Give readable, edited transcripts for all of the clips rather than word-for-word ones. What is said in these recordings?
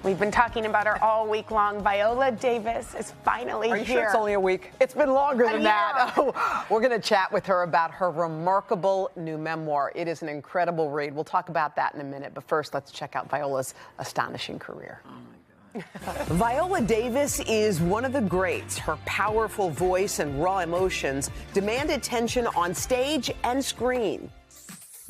We've been talking about her all week long. Viola Davis is finally here. Are you sure it's only a week? It's been longer than that. Oh, we're going to chat with her about her remarkable new memoir. It is an incredible read. We'll talk about that in a minute. But first, let's check out Viola's astonishing career. Oh, my God. Viola Davis is one of the greats. Her powerful voice and raw emotions demand attention on stage and screen.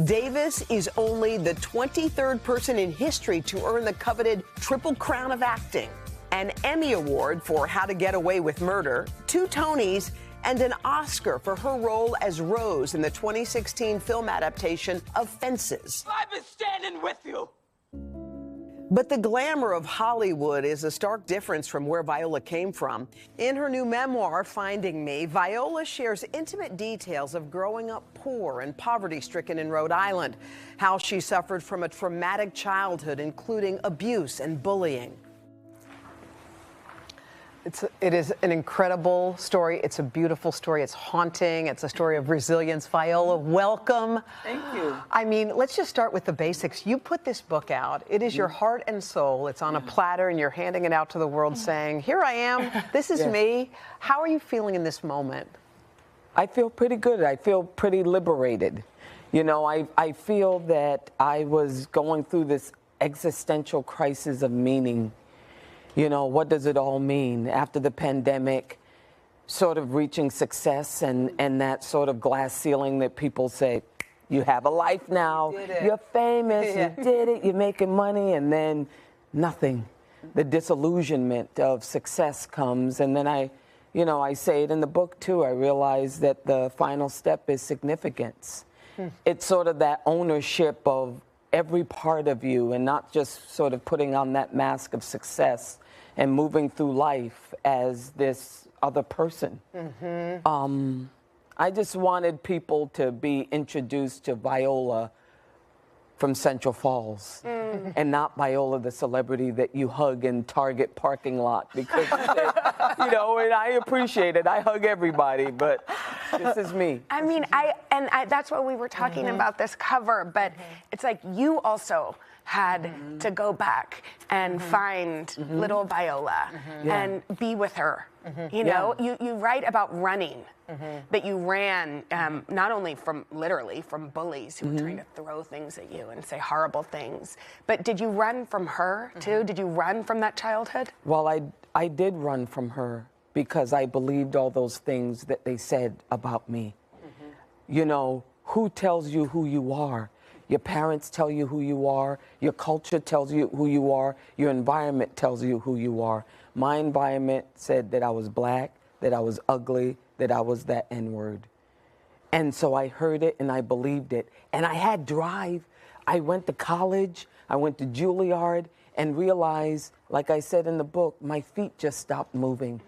Davis is only the 23rd person in history to earn the coveted Triple Crown of Acting, an Emmy Award for How to Get Away with Murder, 2 Tonys, and an Oscar for her role as Rose in the 2016 film adaptation of Fences. I've been standing with you. But the glamour of Hollywood is a stark difference from where Viola came from. In her new memoir, Finding Me, Viola shares intimate details of growing up poor and poverty-stricken in Rhode Island, how she suffered from a traumatic childhood, including abuse and bullying. It is an incredible story. It's a beautiful story. It's haunting. It's a story of resilience. Viola, welcome. Thank you. I mean, let's just start with the basics. You put this book out. It is your heart and soul. It's on a platter, and you're handing it out to the world saying, here I am. This is me. How are you feeling in this moment? I feel pretty good. I feel pretty liberated. You know, I feel that I was going through this existential crisis of meaning. You know, what does it all mean after the pandemic, sort of reaching success and that sort of glass ceiling that people say, you have a life now, you're famous, you did it, you're making money, and then nothing. The disillusionment of success comes, and then I say it in the book too, I realize that the final step is significance. It's sort of that ownership of every part of you and not just sort of putting on that mask of success and moving through life as this other person. I just wanted people to be introduced to Viola from Central Falls and not Viola, the celebrity that you hug in Target parking lot because, you know, and I appreciate it. I hug everybody, but this is me. I mean, that's what we were talking about this cover, but it's like you also had to go back and find little Viola and be with her. You know, you write about running, that you ran not only literally from bullies who were trying to throw things at you and say horrible things, but did you run from her too? Did you run from that childhood? Well, I did run from her because I believed all those things that they said about me. You know, who tells you who you are? Your parents tell you who you are. Your culture tells you who you are. Your environment tells you who you are. My environment said that I was black, that I was ugly, that I was that N-word. And so I heard it and I believed it. And I had drive. I went to college. I went to Juilliard and realized, like I said in the book, my feet just stopped moving.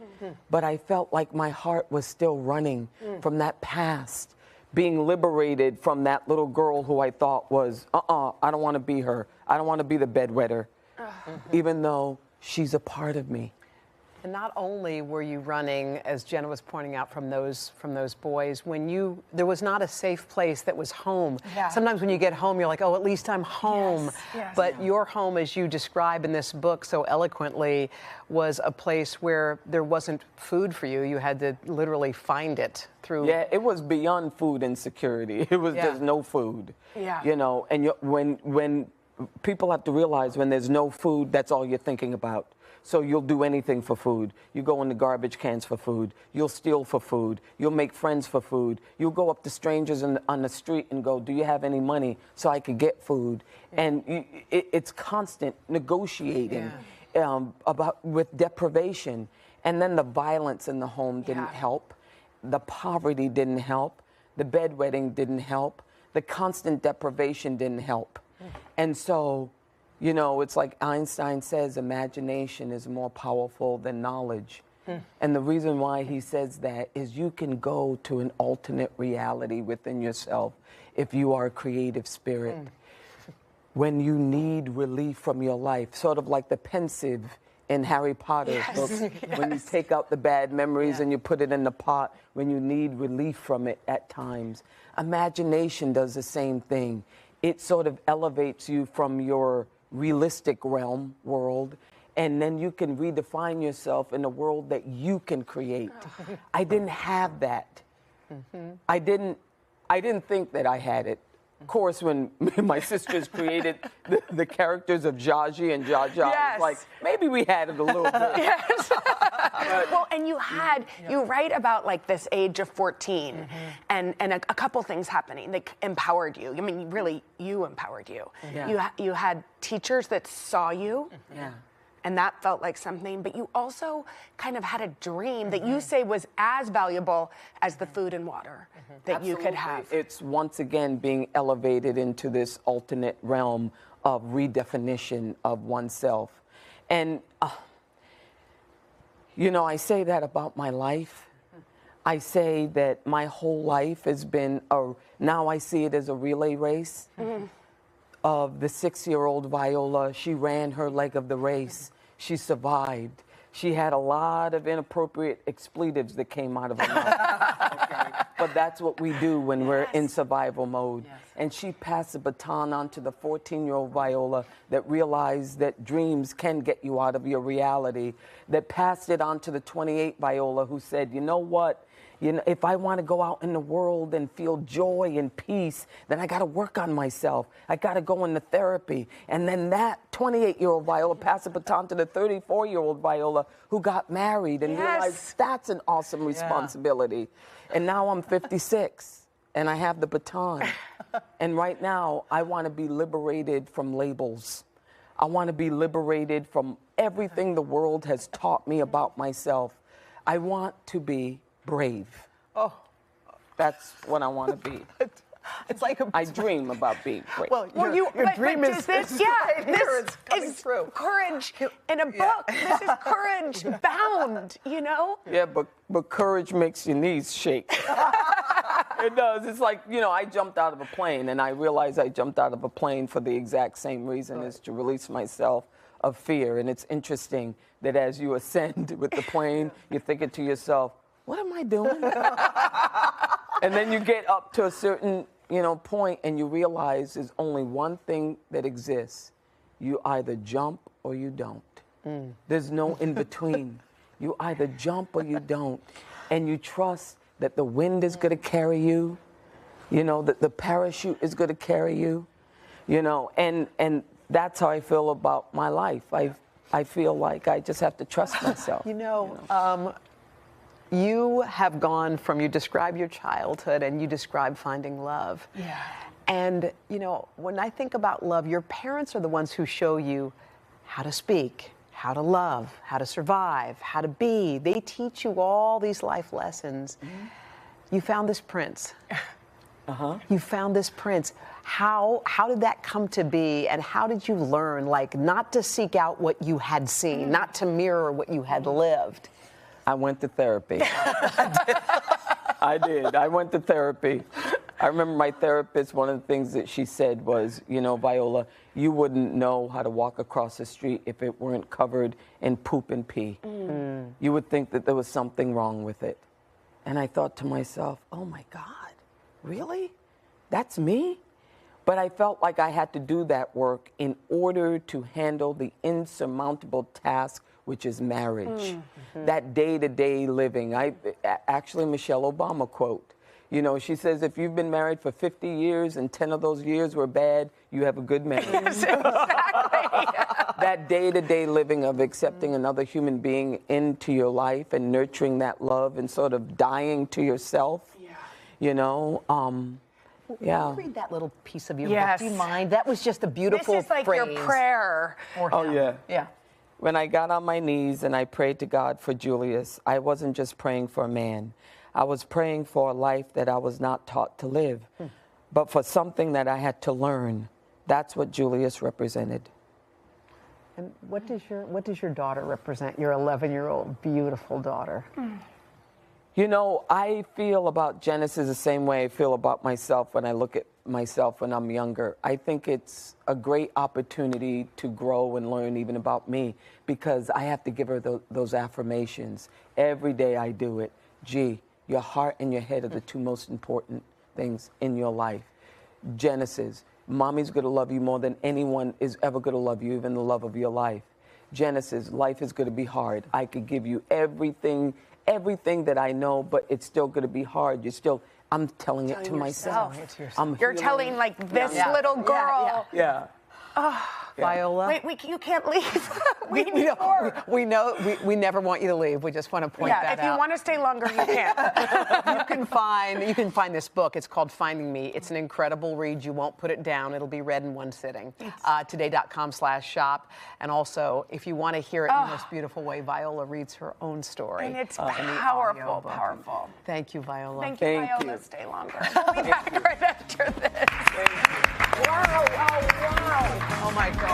But I felt like my heart was still running from that past, being liberated from that little girl who I thought was, I don't want to be her. I don't want to be the bedwetter, even though she's a part of me. And not only were you running, as Jenna was pointing out, from those boys, there was not a safe place that was home. Sometimes when you get home, you're like, oh, at least I'm home. But your home, as you describe in this book so eloquently, was a place where there wasn't food for you. You had to literally find it through. Yeah, it was beyond food insecurity. It was just no food. You know, and when people have to realize when there's no food, that's all you're thinking about. So you'll do anything for food. You go in the garbage cans for food. You'll steal for food. You'll make friends for food. You'll go up to strangers on the street and go, do you have any money so I could get food? And it's constant negotiating with deprivation. And then the violence in the home didn't help. The poverty didn't help. The bedwetting didn't help. The constant deprivation didn't help. And so, you know, it's like Einstein says, imagination is more powerful than knowledge. And the reason why he says that is you can go to an alternate reality within yourself if you are a creative spirit. When you need relief from your life, sort of like the pensive in Harry Potter's books, when you take out the bad memories and you put it in the pot, when you need relief from it at times. Imagination does the same thing. It sort of elevates you from your realistic world, and then you can redefine yourself in a world that you can create. I didn't have that. I didn't think that I had it. Of course, when my sisters created the characters of Jaji and Jaja, Yes. I was like, maybe we had it a little bit. Yes. Well, and you write about like this age of 14 and a couple things happening that empowered you. I mean, really, you empowered you. Yeah. You had teachers that saw you. Yeah. And that felt like something, but you also kind of had a dream that you say was as valuable as the food and water that you could have. It's once again being elevated into this alternate realm of redefinition of oneself. And, you know, I say that about my life. I say that my whole life has been, now I see it as a relay race. Of the 6-year-old Viola, she ran her leg of the race. She survived. She had a lot of inappropriate expletives that came out of her mouth. But that's what we do when we're in survival mode. And she passed the baton on to the 14-year-old Viola that realized that dreams can get you out of your reality, that passed it on to the 28 Viola who said, you know what? You know, if I want to go out in the world and feel joy and peace, then I got to work on myself. I got to go into therapy. And then that 28-year-old Viola passed the baton to the 34-year-old Viola who got married and realized that's an awesome responsibility. And now I'm 56 and I have the baton. And right now I want to be liberated from labels. I want to be liberated from everything the world has taught me about myself. I want to be brave. Oh, that's what I want to be. It's like I dream about being brave. Well, your dream is this coming true. Courage in a book. This is courage bound, you know? Yeah, but courage makes your knees shake. It does. It's like, you know, I jumped out of a plane, and I realized I jumped out of a plane for the exact same reason, is to release myself of fear. And it's interesting that as you ascend with the plane, you're thinking to yourself, what am I doing? And then you get up to a certain, you know, point and you realize there's only one thing that exists. You either jump or you don't. There's no in between. You either jump or you don't. And you trust that the wind is going to carry you, you know, that the parachute is going to carry you, you know, and that's how I feel about my life. I feel like I just have to trust myself. You have gone from, you describe your childhood and you describe finding love. Yeah. And, you know, when I think about love, your parents are the ones who show you how to speak, how to love, how to survive, how to be. They teach you all these life lessons. You found this prince. You found this prince. How did that come to be, and how did you learn, like, not to seek out what you had seen, not to mirror what you had lived? I went to therapy. I did. I went to therapy. I remember my therapist, one of the things that she said was, you know, Viola, you wouldn't know how to walk across the street if it weren't covered in poop and pee. You would think that there was something wrong with it. And I thought to myself, oh my God, really? That's me? But I felt like I had to do that work in order to handle the insurmountable task, which is marriage. That day-to-day living. Actually, Michelle Obama quote. You know, she says, if you've been married for 50 years and 10 of those years were bad, you have a good marriage. Yes, exactly. That day-to-day living of accepting another human being into your life and nurturing that love and sort of dying to yourself, you know. Can you read that little piece of your Yes. book? Do you mind? That was just a beautiful This is like phrase. your prayer. Oh, yeah. Yeah. When I got on my knees and I prayed to God for Julius, I wasn't just praying for a man. I was praying for a life that I was not taught to live, but for something that I had to learn. That's what Julius represented. And what does your daughter represent? Your 11-year-old beautiful daughter. You know, I feel about Genesis the same way I feel about myself when I look at myself when I'm younger. I think it's a great opportunity to grow and learn even about me, because I have to give her those affirmations. Every day I do it. G, your heart and your head are the two most important things in your life. Genesis, Mommy's going to love you more than anyone is ever going to love you, even the love of your life. Jenna says, life is going to be hard. I could give you everything that I know, but it's still going to be hard. I'm telling it to myself. You're telling like this little girl. Yeah. Viola. Wait, you can't leave. we know. We never want you to leave. We just want to point that out. Yeah, if you want to stay longer, you can. You can find this book. It's called Finding Me. It's an incredible read. You won't put it down. It'll be read in one sitting. Today.com/shop. And also, if you want to hear it in the most beautiful way, Viola reads her own story. And it's powerful. Thank you, Viola. Thank you, Viola. Stay longer. We'll be back right after this. Wow. Oh my God.